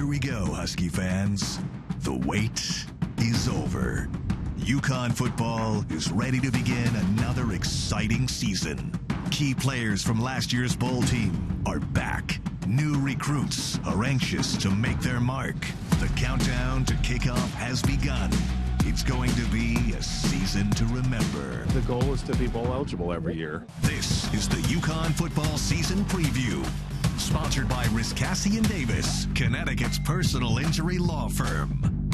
Here we go, Husky fans. The wait is over. UConn football is ready to begin another exciting season. Key players from last year's bowl team are back. New recruits are anxious to make their mark. The countdown to kickoff has begun. It's going to be a season to remember. The goal is to be bowl eligible every year. This is the UConn Football Season Preview. Sponsored by Riscassi & Davis, Connecticut's personal injury law firm.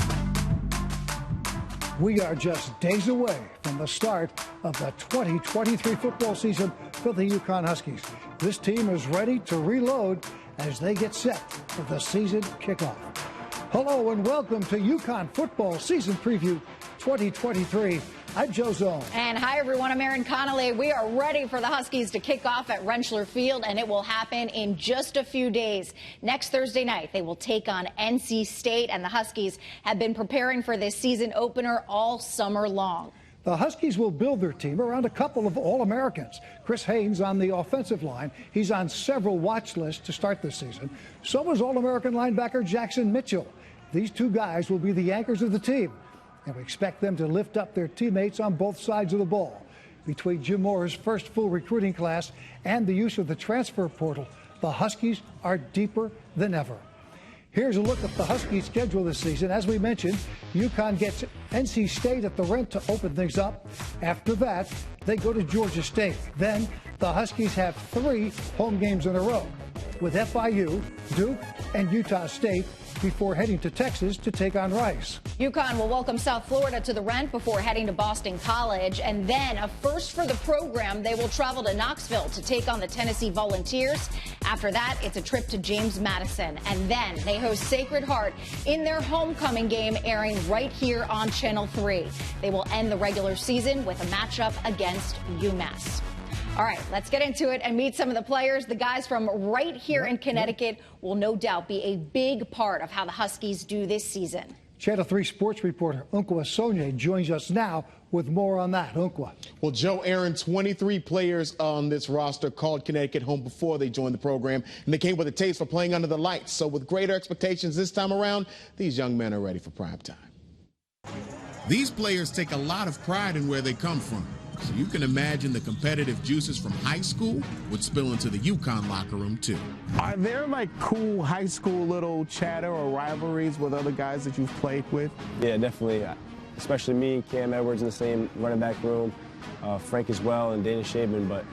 We are just days away from the start of the 2023 football season for the UConn Huskies. This team is ready to reload as they get set for the season kickoff. Hello and welcome to UConn Football Season Preview 2023. I'm Joe Zone. And hi, everyone. I'm Erin Connolly. We are ready for the Huskies to kick off at Rentschler Field, and it will happen in just a few days. Next Thursday night, they will take on NC State, and the Huskies have been preparing for this season opener all summer long. The Huskies will build their team around a couple of All-Americans. Chris Haynes on the offensive line. He's on several watch lists to start this season. So is All-American linebacker Jackson Mitchell. These two guys will be the anchors of the team, and we expect them to lift up their teammates on both sides of the ball. Between Jim Moore's first full recruiting class and the use of the transfer portal, the Huskies are deeper than ever. Here's a look at the Huskies' schedule this season. As we mentioned, UConn gets NC State at the Rent to open things up. After that, they go to Georgia State. Then the Huskies have 3 home games in a row with FIU, Duke, and Utah State before heading to Texas to take on Rice. UConn will welcome South Florida to the Rent before heading to Boston College. And then, a first for the program, they will travel to Knoxville to take on the Tennessee Volunteers. After that, it's a trip to James Madison. And then they host Sacred Heart in their homecoming game, airing right here on Channel 3. They will end the regular season with a matchup against UMass. All right, let's get into it and meet some of the players. The guys from right here in Connecticut will no doubt be a big part of how the Huskies do this season. Channel 3 sports reporter Unkwa Sonye joins us now with more on that. Unkwa. Well, Joe, Aaron, 23 players on this roster called Connecticut home before they joined the program, and they came with a taste for playing under the lights. So with greater expectations this time around, these young men are ready for prime time. These players take a lot of pride in where they come from. So you can imagine the competitive juices from high school would spill into the UConn locker room, too. Are there, like, cool high school little chatter or rivalries with other guys that you've played with? Yeah, definitely. Especially me, Cam Edwards in the same running back room, Frank as well, and Dana Shaban. But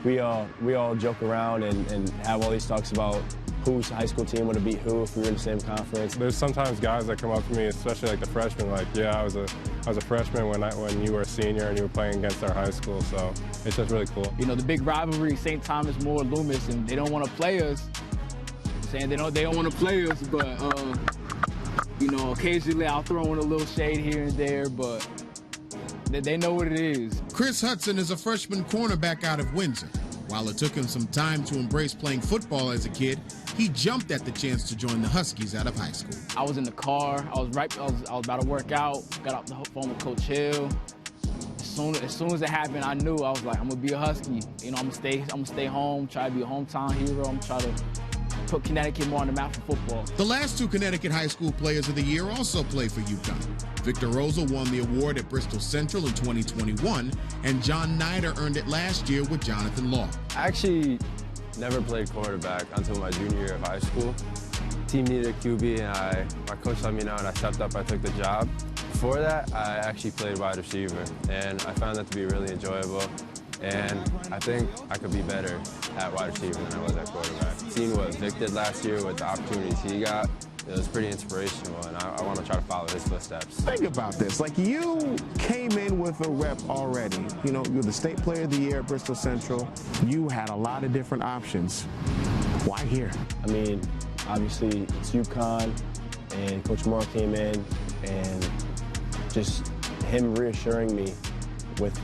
we all joke around and have all these talks about whose high school team would have beat who if we were in the same conference. There's sometimes guys that come up to me, especially like the freshmen, like, yeah, I was a freshman when you were a senior and you were playing against our high school, so it's just really cool. You know, the big rivalry, St. Thomas, Moore, Loomis, and they don't want to play us. Saying they don't want to play us, but you know, occasionally I'll throw in a little shade here and there, but they know what it is. Chris Hudson is a freshman cornerback out of Windsor. While it took him some time to embrace playing football as a kid, he jumped at the chance to join the Huskies out of high school. I was in the car. I was about to work out. Got off the phone with Coach Hill. As soon as it happened, I knew. I was like, I'm gonna be a Husky. You know, I'm gonna stay home. Try to be a hometown hero. I'm trying to put Connecticut more on the map for football. The last 2 Connecticut High School Players of the Year also play for UConn. Victor Rosa won the award at Bristol Central in 2021, and John Nider earned it last year with Jonathan Law. I actually never played quarterback until my junior year of high school. Team needed a QB, and my coach let me know, and I stepped up. I took the job. Before that, I actually played wide receiver, and I found that to be really enjoyable. And I think I could be better at wide receiver than I was at quarterback. Seeing what Vic did last year with the opportunities he got, it was pretty inspirational, and I want to try to follow his footsteps. Think about this. Like, you came in with a rep already. You know, you're the state player of the year at Bristol Central. You had a lot of different options. Why here? I mean, obviously, it's UConn, and Coach Moore came in, and just him reassuring me with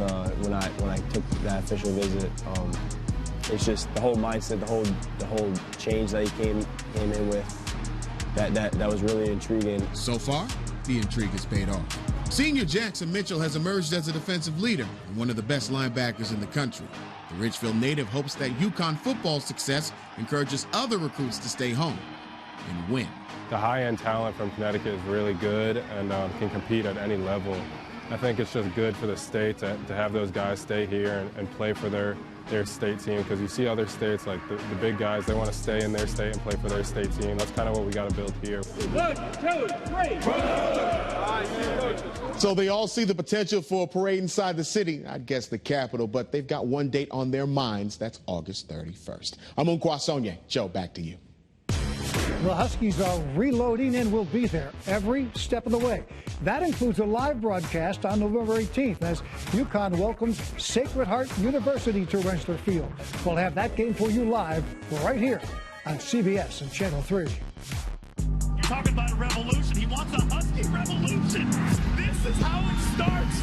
when I took that official visit. It's just the whole mindset, the whole change that he came in with. That was really intriguing. So far, the intrigue has paid off. Senior Jackson Mitchell has emerged as a defensive leader and one of the best linebackers in the country. The Ridgeville native hopes that UConn football success encourages other recruits to stay home and win. the high-end talent from Connecticut is really good and can compete at any level. I think it's just good for the state to have those guys stay here and play for their state team, because you see other states, like the big guys, they want to stay in their state and play for their state team. That's kind of what we got to build here. 1, 2, 3. So they all see the potential for a parade inside the city, I guess the capital, but they've got one date on their minds. That's August 31st. I'm Unkwasonye. Joe, back to you. The Huskies are reloading and will be there every step of the way. That includes a live broadcast on November 18th as UConn welcomes Sacred Heart University to Rensselaer Field. We'll have that game for you live right here on CBS and Channel 3. You're talking about a revolution. He wants a Husky revolution. This is how it starts.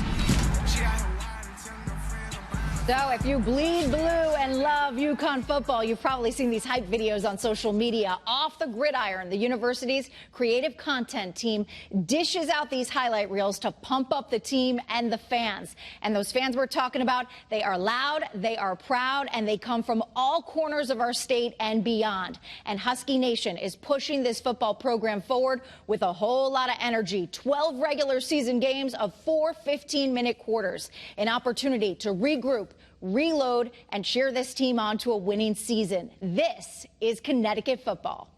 So if you bleed blue and love UConn football, you've probably seen these hype videos on social media. Off the gridiron, the university's creative content team dishes out these highlight reels to pump up the team and the fans. And those fans we're talking about, they are loud, they are proud, and they come from all corners of our state and beyond. And Husky Nation is pushing this football program forward with a whole lot of energy. 12 regular season games of 4 15-minute quarters. An opportunity to regroup, reload, and cheer this team on to a winning season. This is Connecticut football.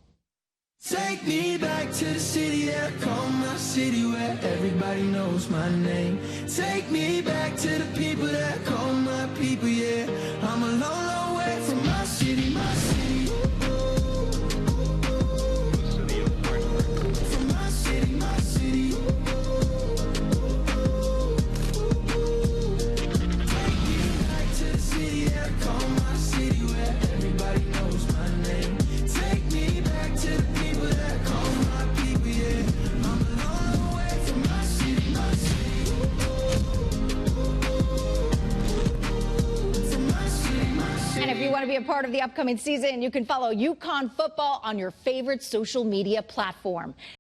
Take me back to the city that I call my city, where everybody knows my name. Take me back to the people that I call my people, yeah. I'm a long, long way from my city, my city. From my city, my city. If you want to be a part of the upcoming season, you can follow UConn football on your favorite social media platform.